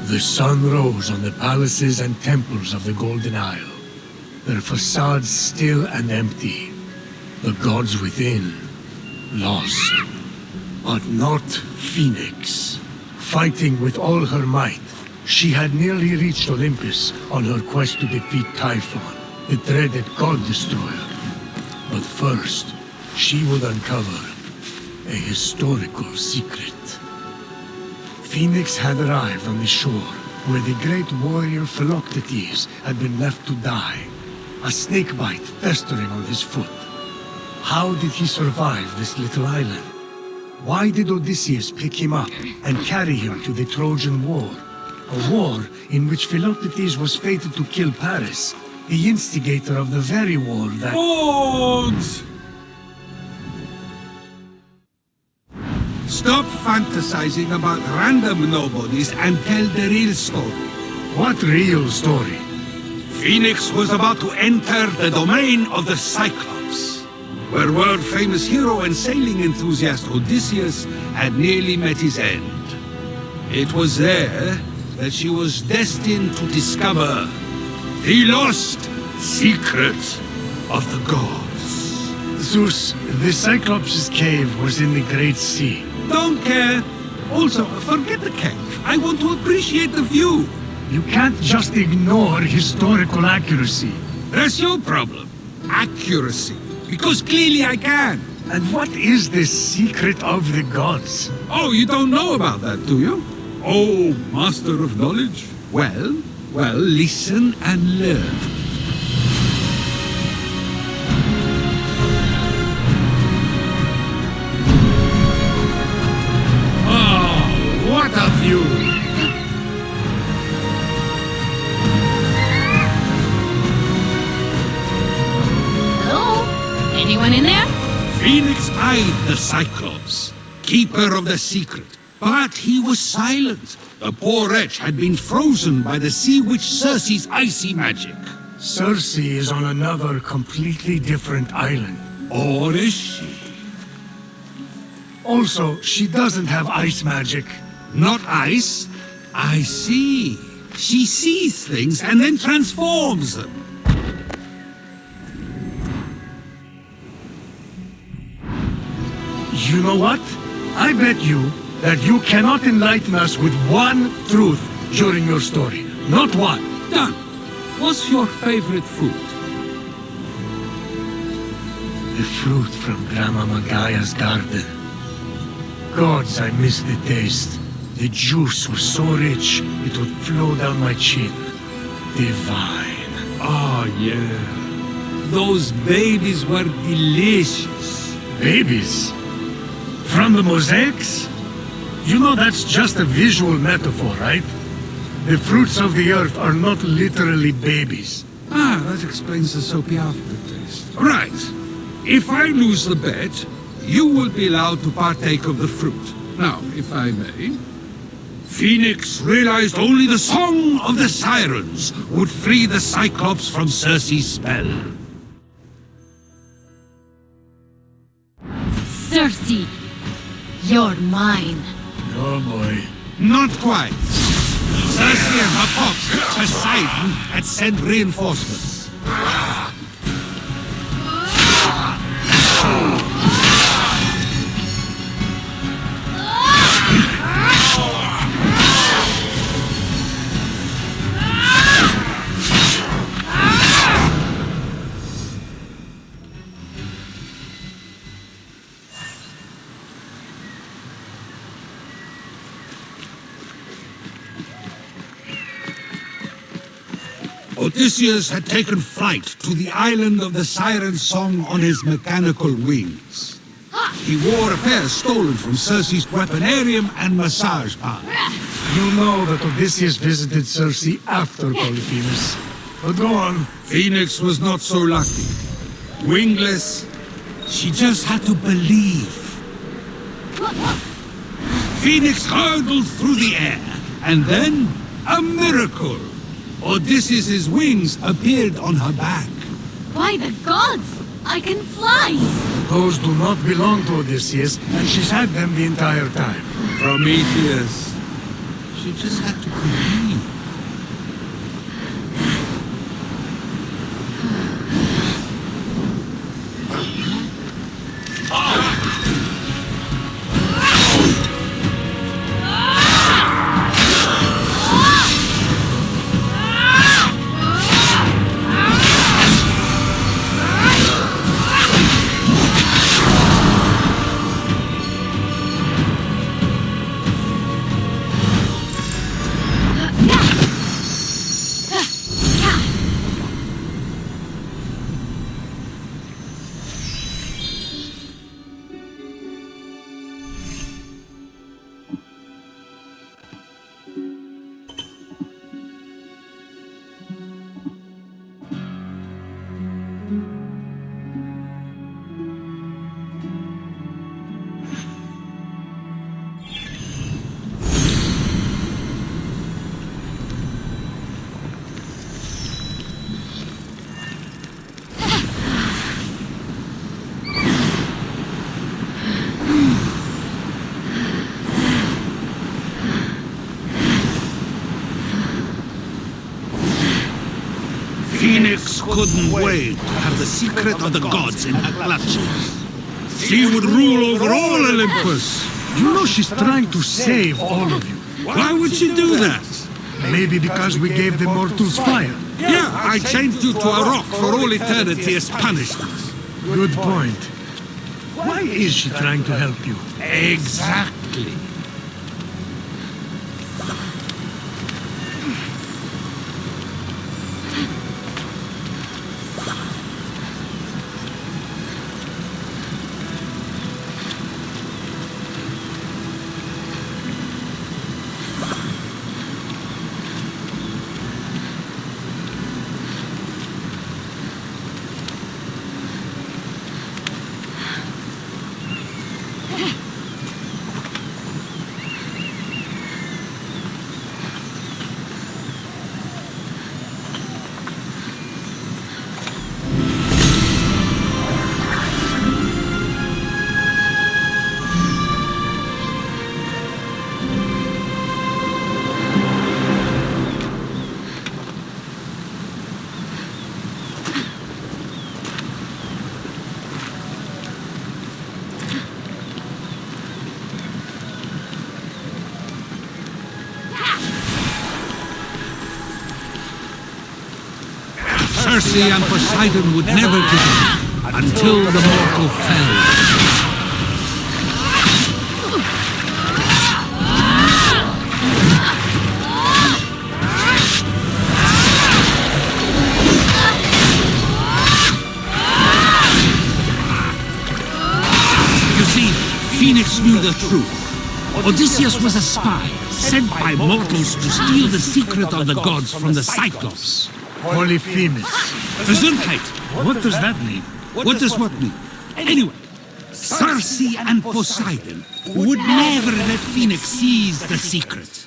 The sun rose on the palaces and temples of the Golden Isle, their facades still and empty, the gods within lost. But not Phoenix. Fighting with all her might, she had nearly reached Olympus on her quest to defeat Typhon, the dreaded God Destroyer. But first, she would uncover a historical secret. Phoenix had arrived on the shore where the great warrior Philoctetes had been left to die, a snakebite festering on his foot. How did he survive this little island? Why did Odysseus pick him up and carry him to the Trojan War? A war in which Philoctetes was fated to kill Paris, the instigator of the very war that— Bones! Stop fantasizing about random nobodies and tell the real story. What real story? Phoenix was about to enter the domain of the Cyclops, where world-famous hero and sailing enthusiast Odysseus had nearly met his end. It was there that she was destined to discover the lost secret of the gods. Zeus, the Cyclops' cave was in the Great Sea. Don't care. Also, forget the cave. I want to appreciate the view. You can't just ignore historical accuracy. That's your problem. Accuracy. Because clearly I can. And what is this secret of the gods? Oh, you don't know about that, do you? Oh, master of knowledge. Well, listen and learn. Oh, what a view! Hello? Anyone in there? Phoenix eyed the Cyclops, keeper of the secret. But he was silent. The poor wretch had been frozen by the sea witch Circe's icy magic. Circe is on another completely different island. Or is she? Also, she doesn't have ice magic. Not ice? I see. She sees things and then transforms them. You know what? I bet you that you cannot enlighten us with one truth during your story. Not one. Done. What's your favorite fruit? The fruit from Grandma Magaya's garden. Gods, I miss the taste. The juice was so rich, it would flow down my chin. Divine. Oh, yeah. Those babies were delicious. Babies? From the mosaics? You know that's just a visual metaphor, right? The fruits of the earth are not literally babies. Ah, that explains the soapy aftertaste. Right. If I lose the bet, you will be allowed to partake of the fruit. Now, if I may... Phoenix realized only the song of the sirens would free the Cyclops from Circe's spell. Circe, you're mine. Oh boy. Not quite. Circe and her pops, Poseidon, had sent reinforcements. Odysseus had taken flight to the island of the Siren Song on his mechanical wings. He wore a pair stolen from Circe's weaponarium and massage parlor. You know that Odysseus visited Circe after Polyphemus. But go on. Phoenix was not so lucky. Wingless, she just had to believe. Phoenix hurtled through the air, and then a miracle. Odysseus' wings appeared on her back. By the gods! I can fly! Those do not belong to Odysseus, and she's had them the entire time. Prometheus. You just had to believe. Phoenix couldn't wait to have the secret of the gods in her clutches. She would rule over all Olympus. You know she's trying to save all of you. Why would she do that? Maybe because we gave the mortals fire. Yeah, I chained you to a rock for all eternity as punishment. Good point. Why is she trying to help you? Exactly. Circe and Poseidon would never give up until the mortal fell. You see, Phoenix knew the truth. Odysseus was a spy, sent by mortals to steal the secret of the gods from the Cyclops. Polyphemus. Gesundheit. What does that mean? What does what mean? Anyway, Circe and Poseidon would never let Phoenix seize the secret.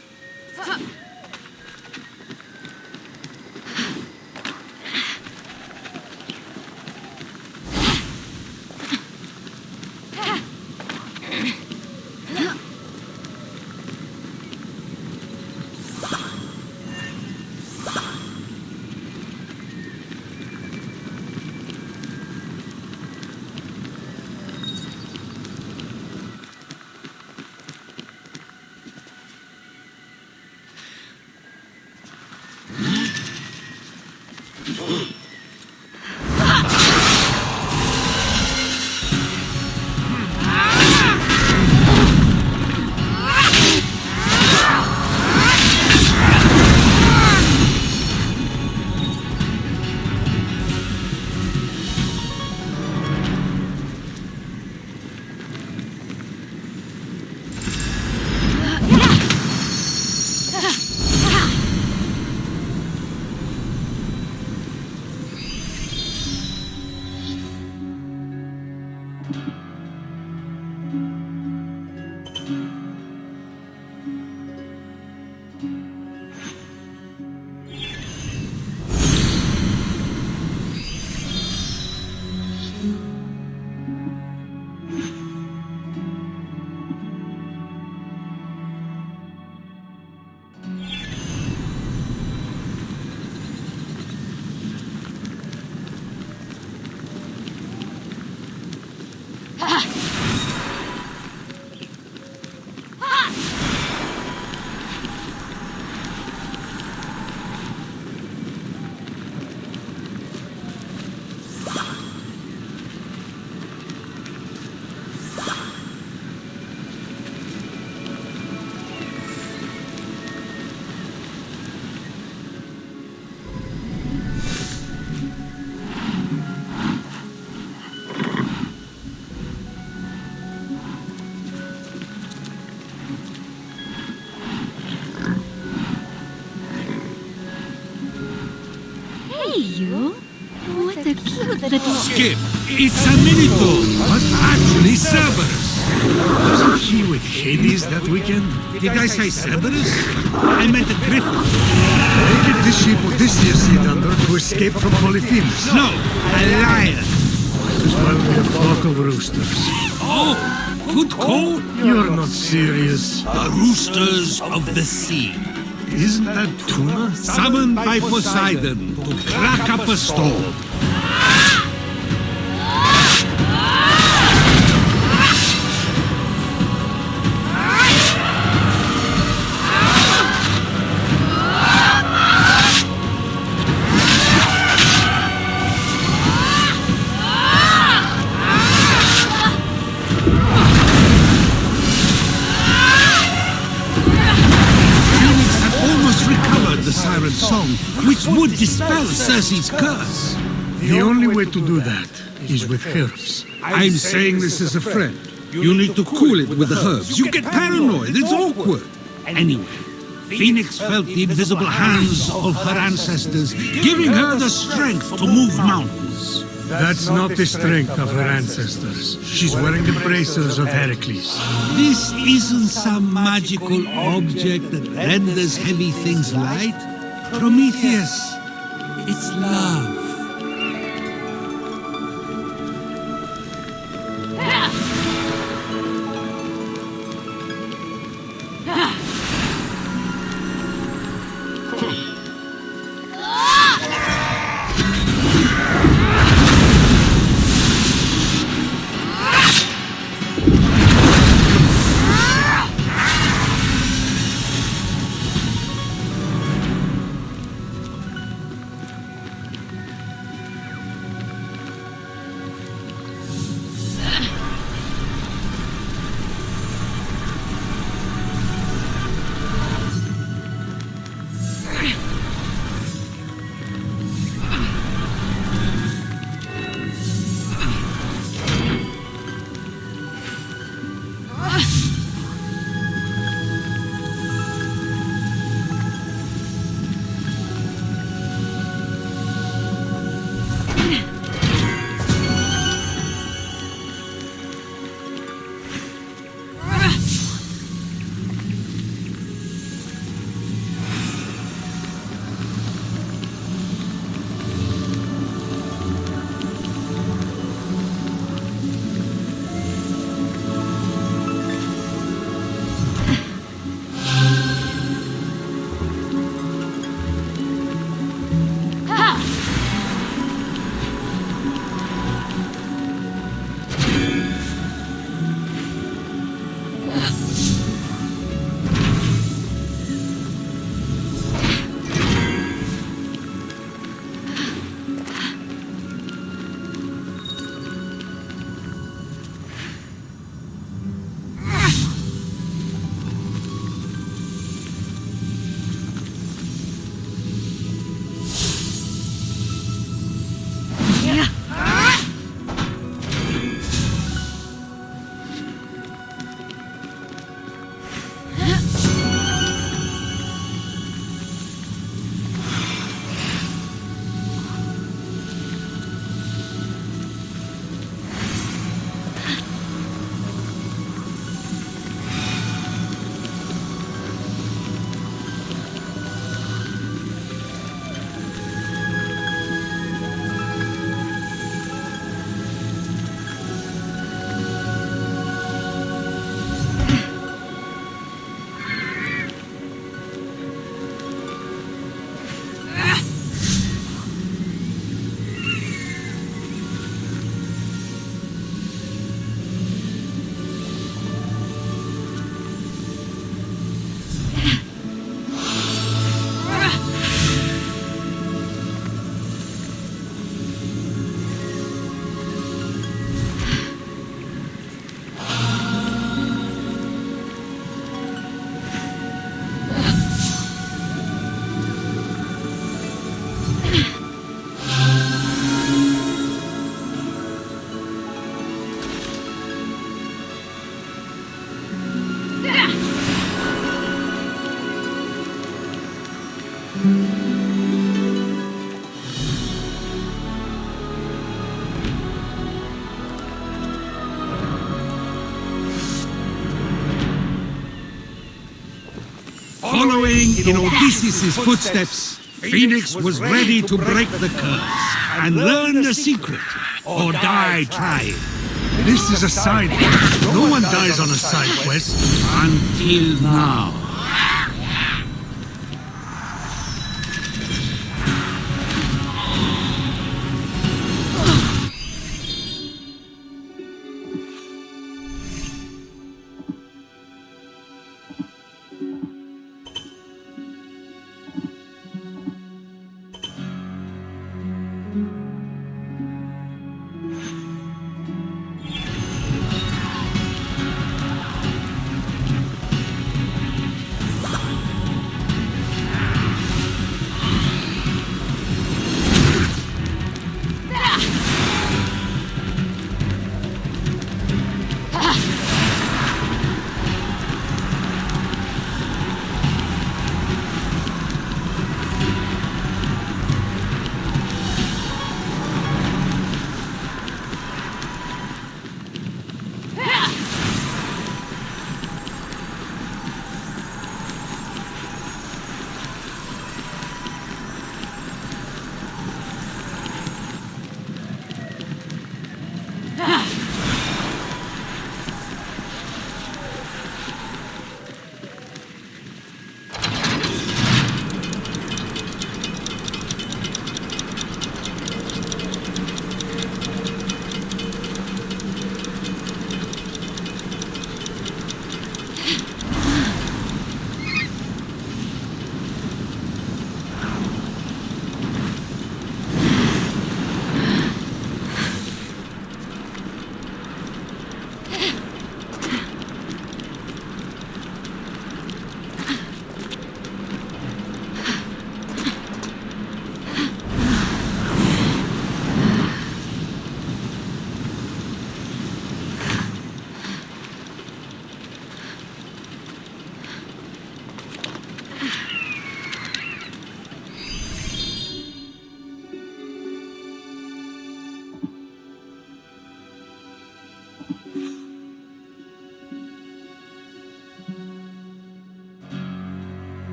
that... Skip, it's a Minotaur, but actually Cerberus. Wasn't he with Hades that weekend? Did I say Cerberus? I meant a griffin. Naked the ship Odysseus hid under to escape from Polyphemus. No, a lion. Might as well be a flock of roosters. Oh, good call. You're not serious. The roosters of the sea. Isn't that tuna? Summoned by Poseidon to crack up a storm. The siren song, which would dispel Circe's curse. The only way to do that is with herbs. I'm saying this as a friend. You need to cool it with the herbs. You get paranoid, it's awkward. Anyway, Phoenix felt the invisible hands of her ancestors, giving her the strength to move mountains. That's not the strength of her ancestors. She's wearing the bracers of Heracles. This isn't some magical object that renders heavy things light. Prometheus, it's love. Following in Odysseus' footsteps, Phoenix was ready to break the curse and learn the secret, or die trying. This is a side quest. No one dies on a side quest. Until now.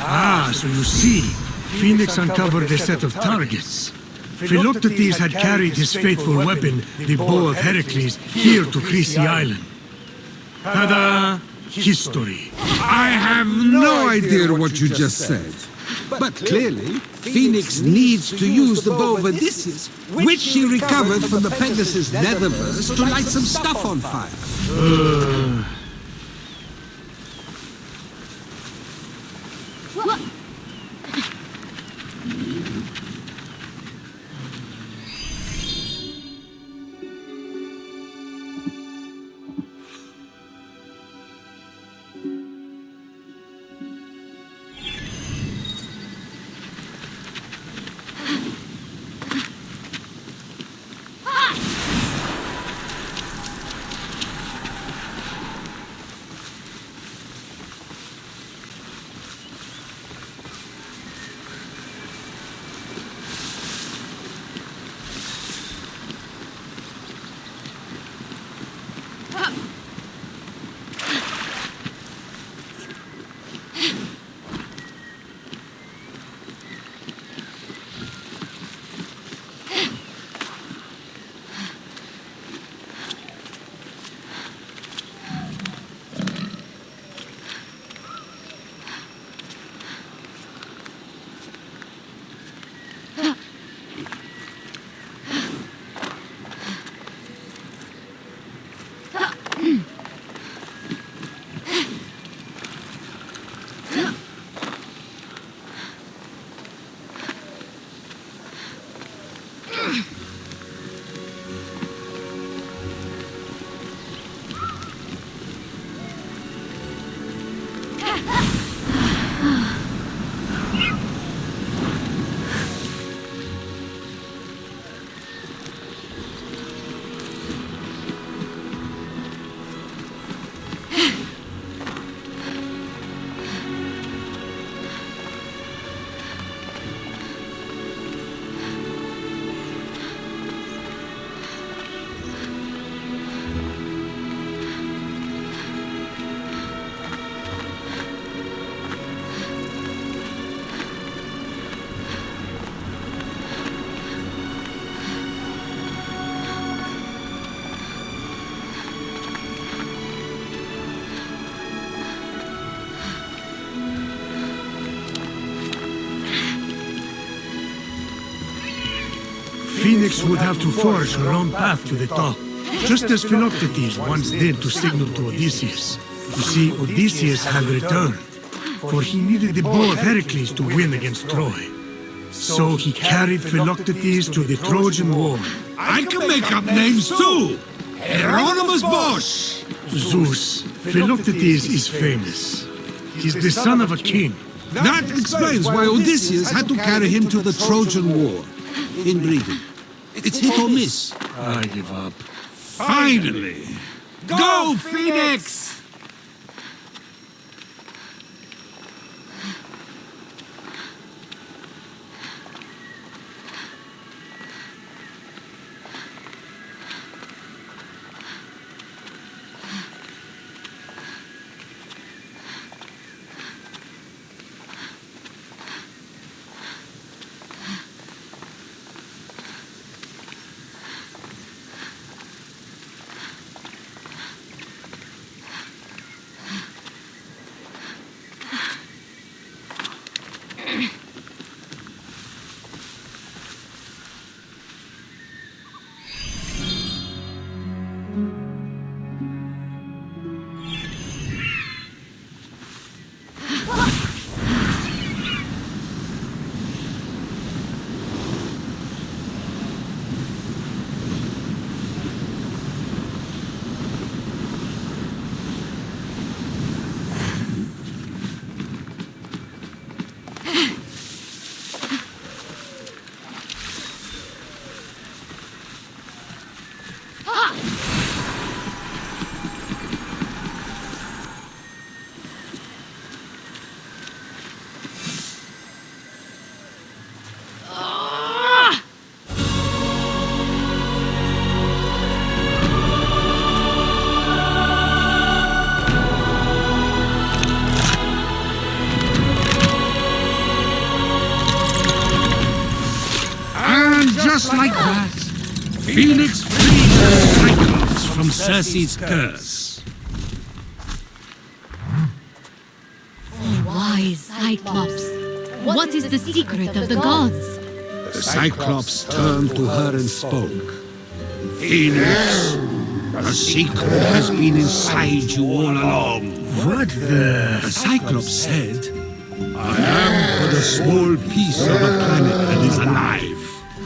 Ah, so you see, Phoenix uncovered a set of targets. Philoctetes had carried his faithful weapon, the Bow of Heracles, here to Creasy Island. Ta-da! History. I have no idea what you just said. But clearly, Phoenix needs to use the bow of Odysseus, which she recovered from the Pegasus Netherverse, to light some stuff on fire. Phoenix would have to forge her own path to the top, just as Philoctetes once did to signal to Odysseus. You see, Odysseus had returned, for he needed the Bow of Heracles to win against Troy. So he carried Philoctetes to the Trojan War. I can make up names too! Hieronymus Bosch! Zeus, Philoctetes is famous. He's the son of a king. That explains why Odysseus had to carry him to the Trojan War. Inbreeding. It's hit or miss. I give up. Finally! Go, Phoenix! Just like that, Phoenix frees the Cyclops from Circe's curse. Wise Cyclops, what is the secret of the gods? The Cyclops turned to her and spoke. Phoenix, the secret has been inside you all along. What the... The Cyclops said, I am but a small piece of a planet that is alive.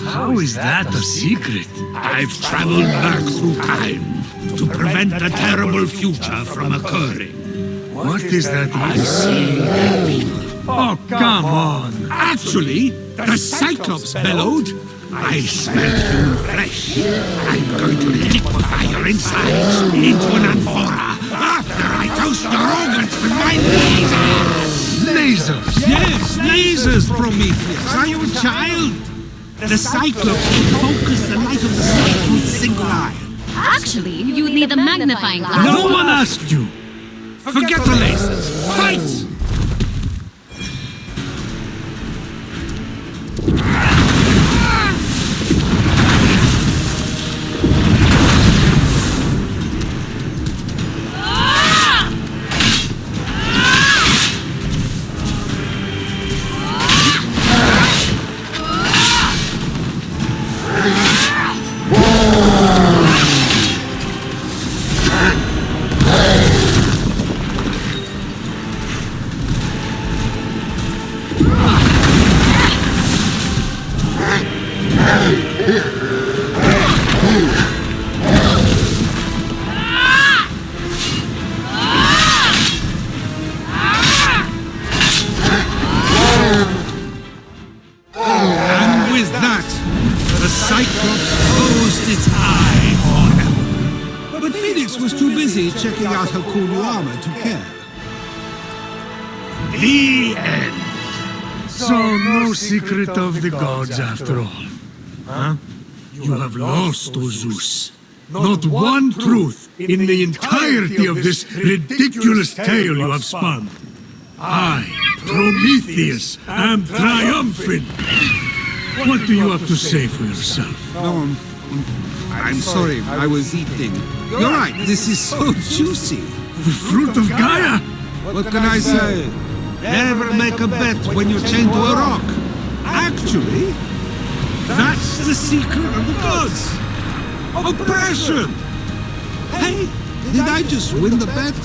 How is that a secret? I've traveled back through time to prevent a terrible future from occurring. What is that I see? Oh, come on! Actually, the Cyclops bellowed, I smell human flesh. I'm going to liquefy your insides into an amphora after I toast your organs with my lasers! Lasers! Yes, lasers, Prometheus! Are you a child? The Cyclops will focus the light of the sun through its single eye. Actually, you need a magnifying glass. No one asked you! Forget the lasers! Fight! Checking out her cool new armor to care. The end. So no secret of the gods after all. Huh? You have lost, O Zeus. Not one truth in the entirety of this ridiculous tale you have spun. I, Prometheus, am triumphant. What do you have to say for yourself? No, I'm sorry, I was eating. You're right, this is so juicy. The fruit of Gaia? What can I say? Never make a bet when you're chained to a rock. Actually, that's the secret of the gods. Oppression! Hey, did I just win the bet?